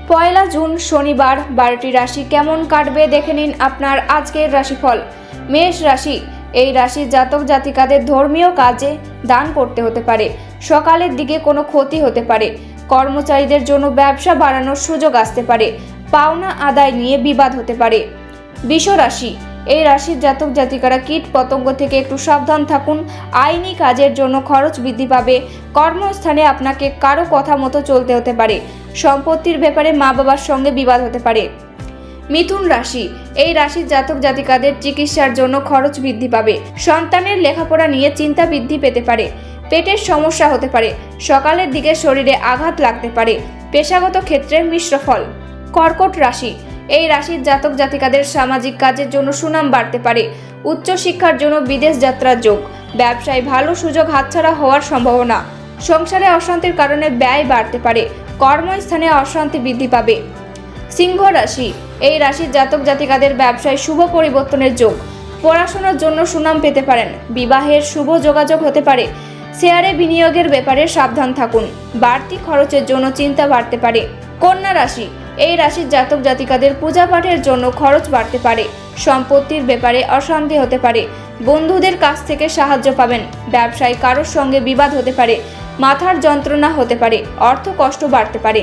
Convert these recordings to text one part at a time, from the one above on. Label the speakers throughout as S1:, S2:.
S1: পয়লা June শনিবার 12টি রাশি কেমন কাটবে দেখে নিন আপনার আজকের রাশিফল। মেষ রাশি, এই রাশির জাতক জাতিকাদের ধর্মীয় কাজে দান করতে হতে পারে। সকালের দিকে কোনো ক্ষতি হতে পারে। কর্মচারীদের জন্য ব্যবসা বাড়ানোর সুযোগ আসতে পারে। পাওনা আদায় নিয়ে বিবাদ হতে পারে। বৃষ রাশি, এই রাশির জাতক জাতিকারা কীট পতঙ্গ থেকে একটু সাবধান থাকুন। আইনি কাজের জন্য খরচ বৃদ্ধি পাবে। কর্মস্থানে আপনাকে কারো কথা মতো চলতে হতে পারে। সম্পত্তির ব্যাপারে মা বাবার সঙ্গে বিবাদ হতে পারে। মিথুন রাশি, এই রাশির জাতক জাতিকাদের চিকিৎসার জন্য খরচ বৃদ্ধি পাবে। সন্তানের লেখাপড়া নিয়ে চিন্তা বৃদ্ধি পেতে পারে। পেটের সমস্যা হতে পারে। সকালের দিকে শরীরে আঘাত লাগতে পারে। পেশাগত ক্ষেত্রে মিশ্র ফল। কর্কট রাশি, এই রাশির জাতক জাতিকাদের সামাজিক কাজের জন্য সুনাম বাড়তে পারে। উচ্চশিক্ষার জন্য বিদেশ যাত্রার যোগ। ব্যবসায় ভালো সুযোগ হাতছাড়া হওয়ার সম্ভাবনা। সংসারে অশান্তির কারণে ব্যয় বাড়তে পারে। কর্মস্থানে অশান্তি বৃদ্ধি পাবে। সিংহ রাশি, এই রাশির জাতক জাতিকাদের ব্যবসায় শুভ পরিবর্তনের যোগ। পড়াশোনার জন্য সুনাম পেতে পারেন। বিবাহের শুভ যোগাযোগ হতে পারে। শেয়ারে বিনিয়োগের ব্যাপারে সাবধান থাকুন। বাড়তি খরচের জন্য চিন্তা বাড়তে পারে। কন্যা রাশি, এই রাশির জাতক জাতিকাদের পূজা পাঠের জন্য খরচ বাড়তে পারে। সম্পত্তির ব্যাপারে অশান্তি হতে পারে। বন্ধুদের কাছ থেকে সাহায্য পাবেন। ব্যবসায় কারোর সঙ্গে বিবাদ হতে পারে। মাথার যন্ত্রণা হতে পারে। অর্থ কষ্ট বাড়তে পারে।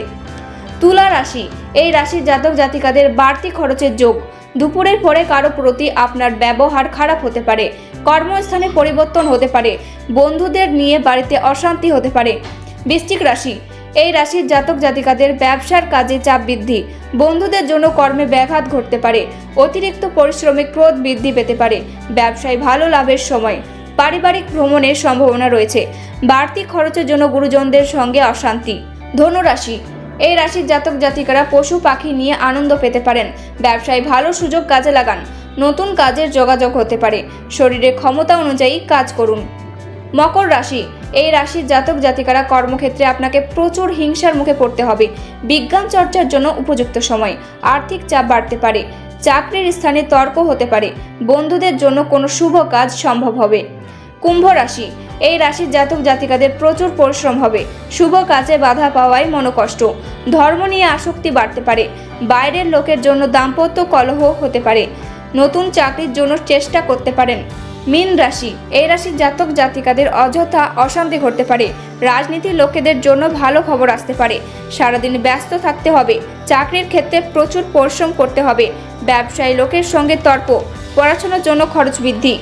S1: তুলা রাশি, এই রাশির জাতক জাতিকাদের বাড়তি খরচের যোগ। দুপুরের পরে কারো প্রতি আপনার ব্যবহার খারাপ হতে পারে। কর্মস্থানে পরিবর্তন হতে পারে। বন্ধুদের নিয়ে বাড়িতে অশান্তি হতে পারে। বৃশ্চিক রাশি, এই রাশির জাতক জাতিকাদের ব্যবসার কাজে চাপ বৃদ্ধি। বন্ধুদের জন্য কর্মে ব্যাঘাত ঘটতে পারে। অতিরিক্ত পরিশ্রমে ক্রোধ বৃদ্ধি পেতে পারে। ব্যবসায় ভালো লাভের সময়। পারিবারিক ভ্রমণের সম্ভাবনা রয়েছে। বাড়তি খরচের জন্য গুরুজনদের সঙ্গে অশান্তি। ধনু রাশি, এই রাশির জাতক জাতিকারা পশু পাখি নিয়ে আনন্দ পেতে পারেন। ব্যবসায় ভালো সুযোগ কাজে লাগান। নতুন কাজের যোগাযোগ হতে পারে। শরীরের ক্ষমতা অনুযায়ী কাজ করুন। মকর রাশি, এই রাশির জাতক জাতিকারা কর্মক্ষেত্রে আপনাকে প্রচুর হিংসার মুখে পড়তে হবে। বিজ্ঞান চর্চার জন্য উপযুক্ত সময়। আর্থিক চাপ বাড়তে পারে। চাকরির স্থানে তর্ক হতে পারে। বন্ধুদের জন্য কোনো শুভ কাজ সম্ভব হবে। কুম্ভ রাশি, এই রাশির জাতক জাতিকাদের প্রচুর পরিশ্রম হবে। শুভ কাজে বাধা পাওয়ায় মনোকষ্ট। ধর্ম নিয়ে আসক্তি বাড়তে পারে। বাইরের লোকের জন্য দাম্পত্য কলহ হতে পারে। নতুন চাকরির জন্য চেষ্টা করতে পারেন। মীন রাশি, এই রাশির জাতক জাতিকাদের অযথা অশান্তি ঘটতে পারে। রাজনীতির লোকেদের জন্য ভালো খবর আসতে পারে। সারাদিন ব্যস্ত থাকতে হবে। চাকরির ক্ষেত্রে প্রচুর পরিশ্রম করতে হবে। ব্যবসায়ী লোকের সঙ্গে তর্ক। পড়াশোনার জন্য খরচ বৃদ্ধি।